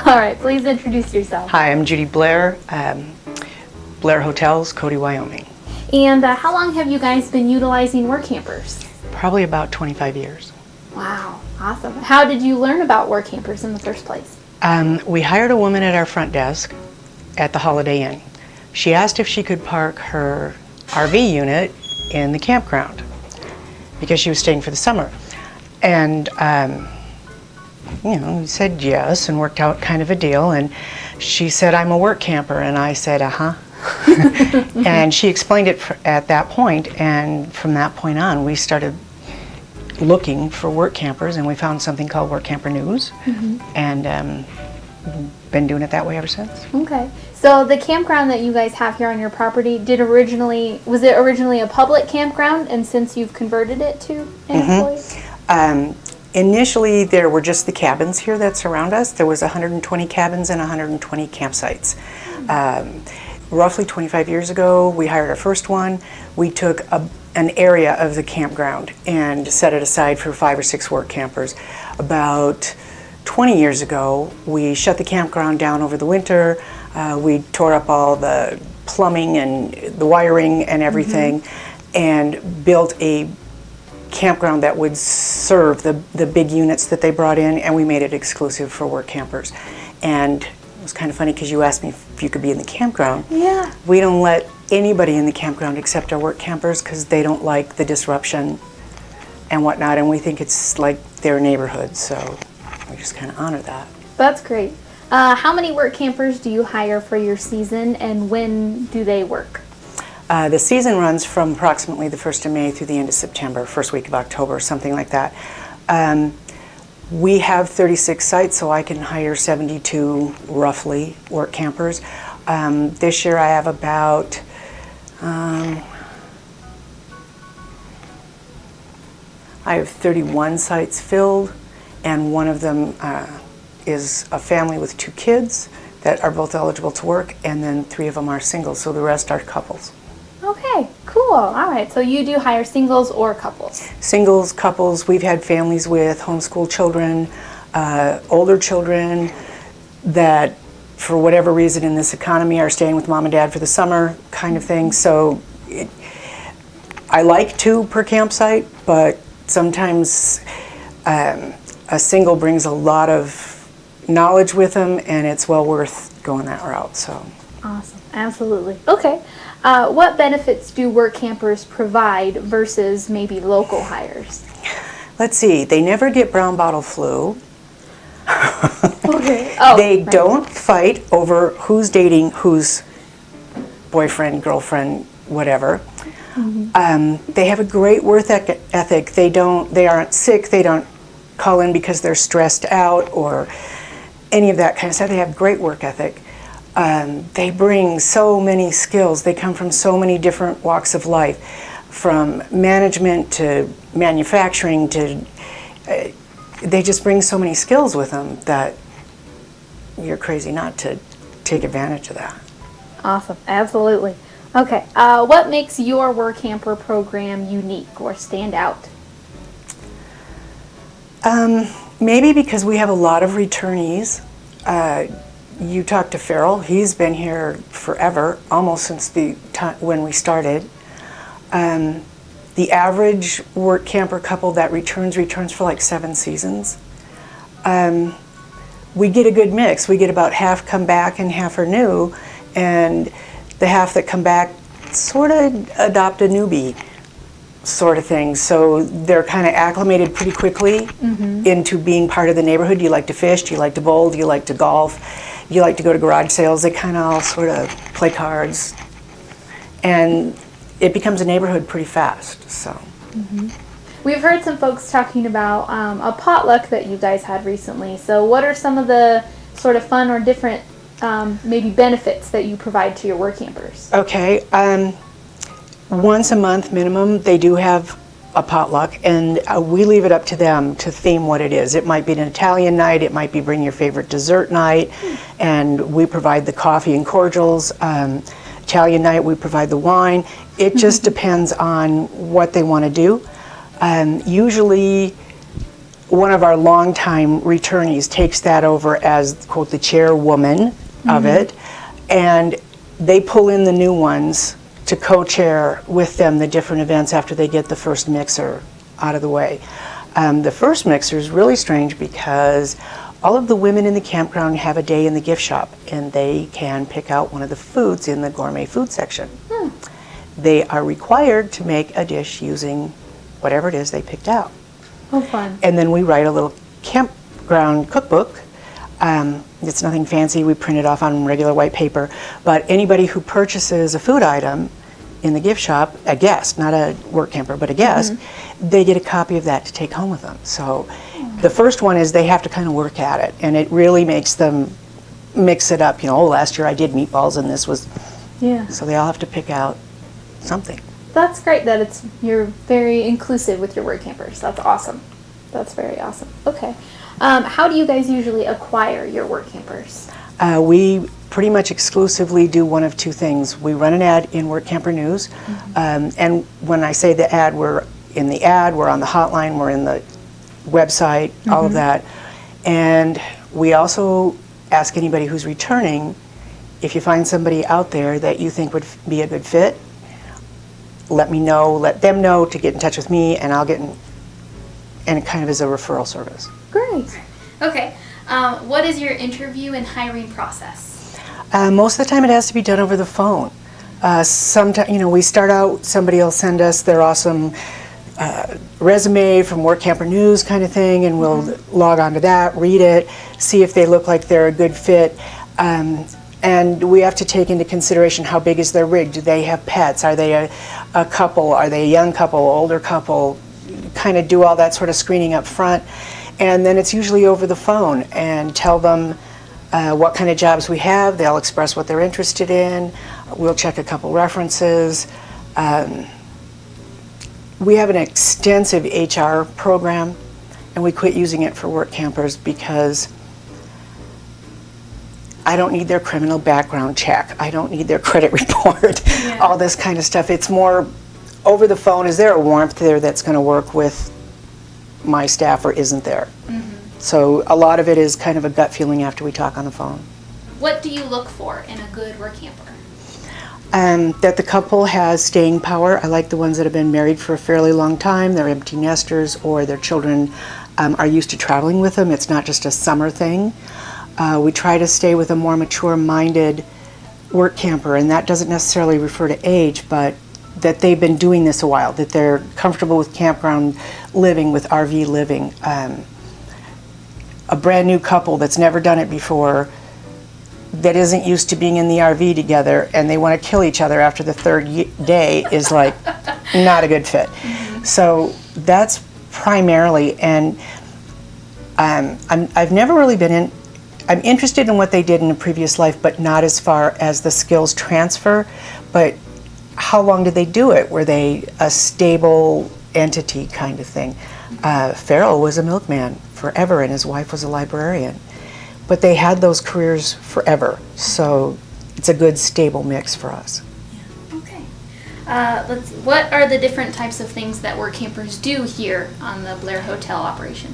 All right, please introduce yourself. Hi, I'm Judy Blair, Blair Hotels, Cody, Wyoming. And how long have you guys been utilizing work campers? Probably about 25 years. Wow, awesome. How did you learn about work campers in the first place? We hired a woman at our front desk at the Holiday Inn. She asked if she could park her RV unit in the campground because she was staying for the summer. And we said yes and worked out kind of a deal. And she said, "I'm a work camper." And I said, "Uh-huh." And she explained it at that point, and from that point on we started looking for work campers, and we found something called Work Camper News, and been doing it that way ever since. Okay, so the campground that you guys have here on your property was it originally a public campground, and since you've converted it to an employee? Initially there were just the cabins here that surround us. There was 120 cabins and 120 campsites. Roughly 25 years ago, we hired our first one. We took an area of the campground and set it aside for 5 or 6 work campers. About 20 years ago, we shut the campground down over the winter. We tore up all the plumbing and the wiring and everything, and built a campground that would serve the big units that they brought in, and we made it exclusive for work campers. And it was kind of funny because you asked me if you could be in the campground. Yeah. We don't let anybody in the campground except our work campers because they don't like the disruption and whatnot, and we think it's like their neighborhood, so we just kind of honor that. That's great. How many work campers do you hire for your season, and when do they work? The season runs from approximately the 1st of May through the end of September, first week of October, something like that. We have 36 sites, so I can hire 72 roughly work campers. This year I have about I have 31 sites filled, and one of them is a family with 2 kids that are both eligible to work, and then 3 of them are singles, so the rest are couples. Okay, cool. All right, so you do hire singles or couples? Singles, couples. We've had families with homeschool children, older children that for whatever reason in this economy are staying with mom and dad for the summer kind of thing. So I like 2 per campsite, but sometimes a single brings a lot of knowledge with them, and it's well worth going that route. So awesome, absolutely. Okay, what benefits do work campers provide versus maybe local hires? Let's see, they never get brown bottle flu. Okay. Oh, they right. don't fight over who's dating whose boyfriend, girlfriend, whatever. They have a great work ethic. They aren't sick. They don't call in because they're stressed out or any of that kind of stuff. They have great work ethic. They bring so many skills. They come from so many different walks of life, from management to manufacturing to, they just bring so many skills with them that you're crazy not to take advantage of that. Awesome, absolutely. Okay, what makes your work camper program unique or stand out? Maybe because we have a lot of returnees. You talk to Farrell, he's been here forever, almost since the time when we started. The average work camper couple that returns for like 7 seasons. We get a good mix. We get about half come back and half are new, and the half that come back sort of adopt a newbie sort of thing. So they're kind of acclimated pretty quickly into being part of the neighborhood. Do you like to fish? Do you like to bowl? Do you like to golf? Do you like to go to garage sales? They kind of all sort of play cards, and it becomes a neighborhood pretty fast. So. We've heard some folks talking about a potluck that you guys had recently. So what are some of the sort of fun or different maybe benefits that you provide to your work campers? Okay, once a month minimum, they do have a potluck, and we leave it up to them to theme what it is. It might be an Italian night, it might be bring your favorite dessert night, and we provide the coffee and cordials. Italian night, we provide the wine. It just depends on what they want to do. Usually one of our longtime returnees takes that over as, quote, the chairwoman of it, and they pull in the new ones to co-chair with them the different events after they get the first mixer out of the way. The first mixer is really strange because all of the women in the campground have a day in the gift shop, and they can pick out one of the foods in the gourmet food section. They are required to make a dish using whatever it is they picked out. Oh, fun. And then we write a little campground cookbook. It's nothing fancy. We print it off on regular white paper. But anybody who purchases a food item in the gift shop, a guest, not a work camper, but a guest, they get a copy of that to take home with them. So the first one is they have to kind of work at it, and it really makes them mix it up. You know, oh, last year I did meatballs and this was... Yeah. So they all have to pick out something. That's great that you're very inclusive with your work campers. That's awesome. That's very awesome. Okay. How do you guys usually acquire your work campers? We pretty much exclusively do one of two things. We run an ad in Work Camper News, and when I say the ad, we're in the ad, we're on the hotline, we're in the website, all of that. And we also ask anybody who's returning, if you find somebody out there that you think would be a good fit, let me know, let them know to get in touch with me, and I'll get in, and it kind of is a referral service. Great. Okay. What is your interview and hiring process? Most of the time it has to be done over the phone. Sometimes, you know, we start out, somebody will send us their awesome resume from Work Camper News kind of thing, and we'll log on to that, read it, see if they look like they're a good fit. And we have to take into consideration how big is their rig. Do they have pets? Are they a couple? Are they a young couple, older couple? Kind of do all that sort of screening up front. And then it's usually over the phone, and tell them what kind of jobs we have. They'll express what they're interested in. We'll check a couple references. We have an extensive HR program, and we quit using it for work campers because I don't need their criminal background check. I don't need their credit report, all this kind of stuff. It's more over the phone. Is there a warmth there that's going to work with my staff, or isn't there? So a lot of it is kind of a gut feeling after we talk on the phone. What do you look for in a good work camper? That the couple has staying power. I like the ones that have been married for a fairly long time. They're empty nesters, or their children are used to traveling with them. It's not just a summer thing. We try to stay with a more mature-minded work camper, and that doesn't necessarily refer to age, but that they've been doing this a while, that they're comfortable with campground living, with RV living. A brand new couple that's never done it before, that isn't used to being in the RV together, and they want to kill each other after the third day is like not a good fit. So that's primarily, and I've never really been in, I'm interested in what they did in a previous life, but not as far as the skills transfer. But how long did they do it? Were they a stable entity kind of thing? Farrell was a milkman forever, and his wife was a librarian. But they had those careers forever, so it's a good stable mix for us. Okay. Let's see. What are the different types of things that work campers do here on the Blair Hotel operation?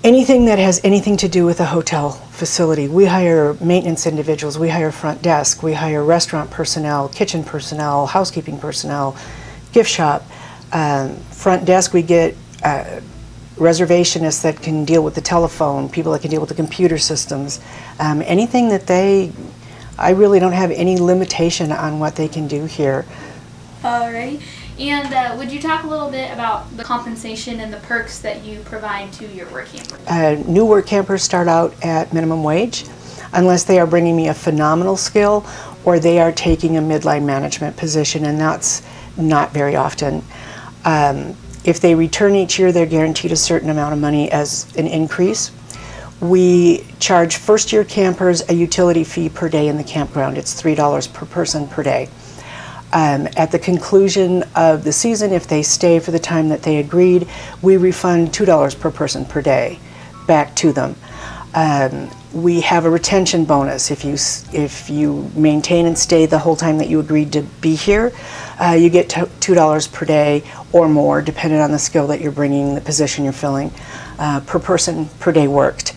Anything that has anything to do with a hotel facility. We hire maintenance individuals, we hire front desk, we hire restaurant personnel, kitchen personnel, housekeeping personnel, gift shop. Front desk, we get reservationists that can deal with the telephone, people that can deal with the computer systems. Anything that I really don't have any limitation on what they can do here. Alrighty. And would you talk a little bit about the compensation and the perks that you provide to your work campers? New work campers start out at minimum wage, unless they are bringing me a phenomenal skill or they are taking a midline management position, and that's not very often. If they return each year, they're guaranteed a certain amount of money as an increase. We charge first-year campers a utility fee per day in the campground. It's $3 per person per day. At the conclusion of the season, if they stay for the time that they agreed, we refund $2 per person per day back to them. We have a retention bonus. If you maintain and stay the whole time that you agreed to be here, you get $2 per day or more, depending on the skill that you're bringing, the position you're filling, per person per day worked.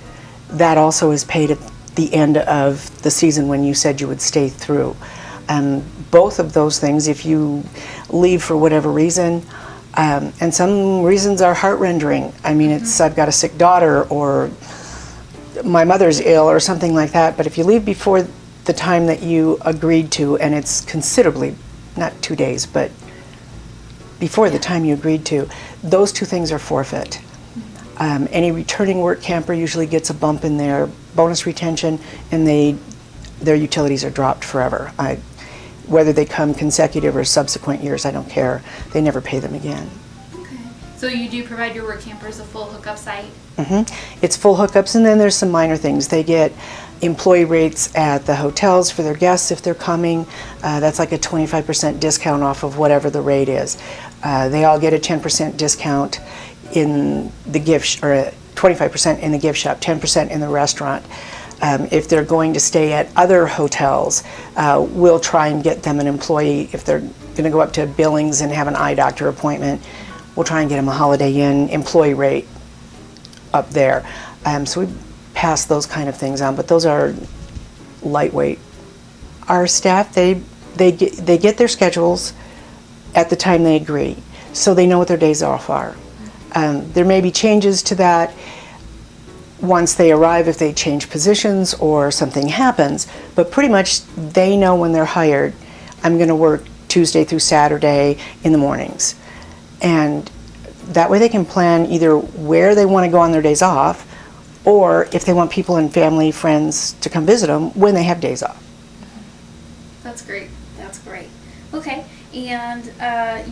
That also is paid at the end of the season when you said you would stay through. Both of those things, if you leave for whatever reason, and some reasons are heart-rendering. I mean, it's I've got a sick daughter, or my mother's ill, or something like that. But if you leave before the time that you agreed to, and it's considerably, not 2 days, but before the time you agreed to, those two things are forfeit. Any returning work camper usually gets a bump in their bonus retention, and their utilities are dropped forever. Whether they come consecutive or subsequent years, I don't care. They never pay them again. Okay. So you do provide your work campers a full hookup site? It's full hookups, and then there's some minor things. They get employee rates at the hotels for their guests if they're coming. That's like a 25% discount off of whatever the rate is. They all get a 10% discount in the gift, or 25% in the gift shop, 10% in the restaurant. If they're going to stay at other hotels, we'll try and get them an employee. If they're going to go up to Billings and have an eye doctor appointment, we'll try and get them a Holiday Inn employee rate up there. So we pass those kind of things on, but those are lightweight. Our staff, they get their schedules at the time they agree, so they know what their days off are. There may be changes to that once they arrive, if they change positions or something happens, but pretty much they know when they're hired, I'm going to work Tuesday through Saturday in the mornings. And that way they can plan either where they want to go on their days off, or if they want people and family, friends to come visit them when they have days off. That's great. That's great. Okay. And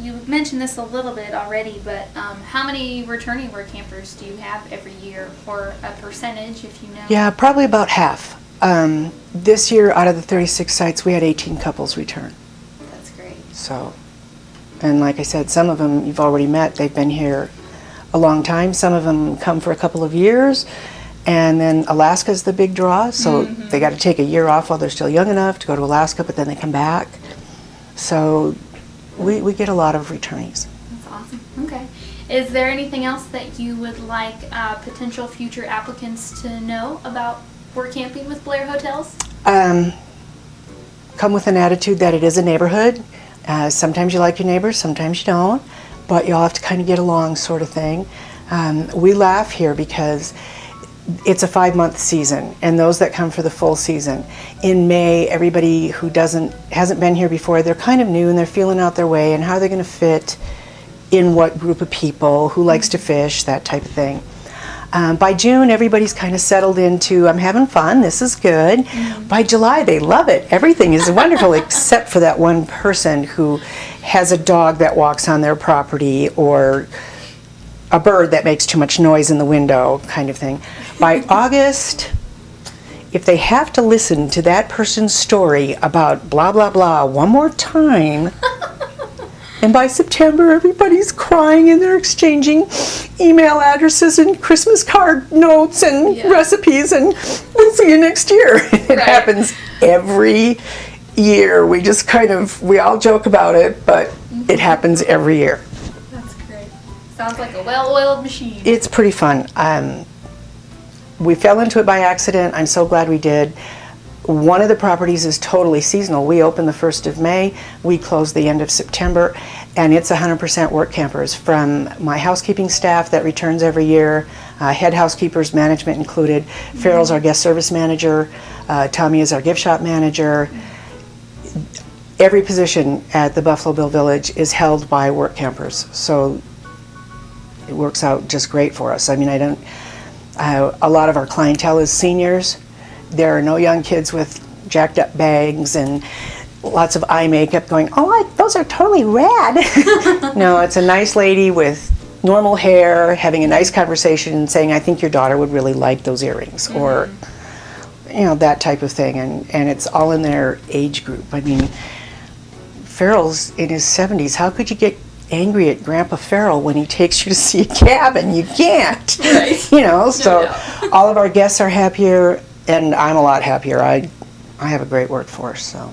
you mentioned this a little bit already, but how many returning work campers do you have every year, or a percentage, if you know? Yeah, probably about half. This year, out of the 36 sites, we had 18 couples return. That's great. So, and like I said, some of them you've already met. They've been here a long time. Some of them come for a couple of years, and then Alaska's the big draw. So they got to take a year off while they're still young enough to go to Alaska, but then they come back. So we get a lot of returnees. That's awesome. Okay. Is there anything else that you would like potential future applicants to know about work camping with Blair Hotels? Come with an attitude that it is a neighborhood. Sometimes you like your neighbors, sometimes you don't, but you all have to kind of get along, sort of thing. We laugh here because it's a 5-month season, and those that come for the full season. In May, everybody who hasn't been here before, they're kind of new and they're feeling out their way and how they're going to fit in what group of people, who likes to fish, that type of thing. By June, everybody's kind of settled into, I'm having fun, this is good. By July, they love it. Everything is wonderful except for that one person who has a dog that walks on their property, or a bird that makes too much noise in the window, kind of thing. By August, if they have to listen to that person's story about blah, blah, blah one more time, and by September, everybody's crying and they're exchanging email addresses and Christmas card notes and recipes, and we'll see you next year. It happens every year. We just we all joke about it, but it happens every year. That's great. Sounds like a well-oiled machine. It's pretty fun. We fell into it by accident. I'm so glad we did. One of the properties is totally seasonal. We open the 1st of May, we close the end of September, and it's 100% work campers, from my housekeeping staff that returns every year, head housekeepers, management included. Farrell's our guest service manager, Tommy is our gift shop manager. Every position at the Buffalo Bill Village is held by work campers, so it works out just great for us. I mean, a lot of our clientele is seniors. There are no young kids with jacked up bags and lots of eye makeup going, those are totally rad. No, it's a nice lady with normal hair having a nice conversation and saying, I think your daughter would really like those earrings, or that type of thing. And it's all in their age group. I mean, Farrell's in his 70s. How could you get angry at Grandpa Farrell when he takes you to see a cabin. You can't. Right. You know, so No. all of our guests are happier, and I'm a lot happier. I have a great workforce, so.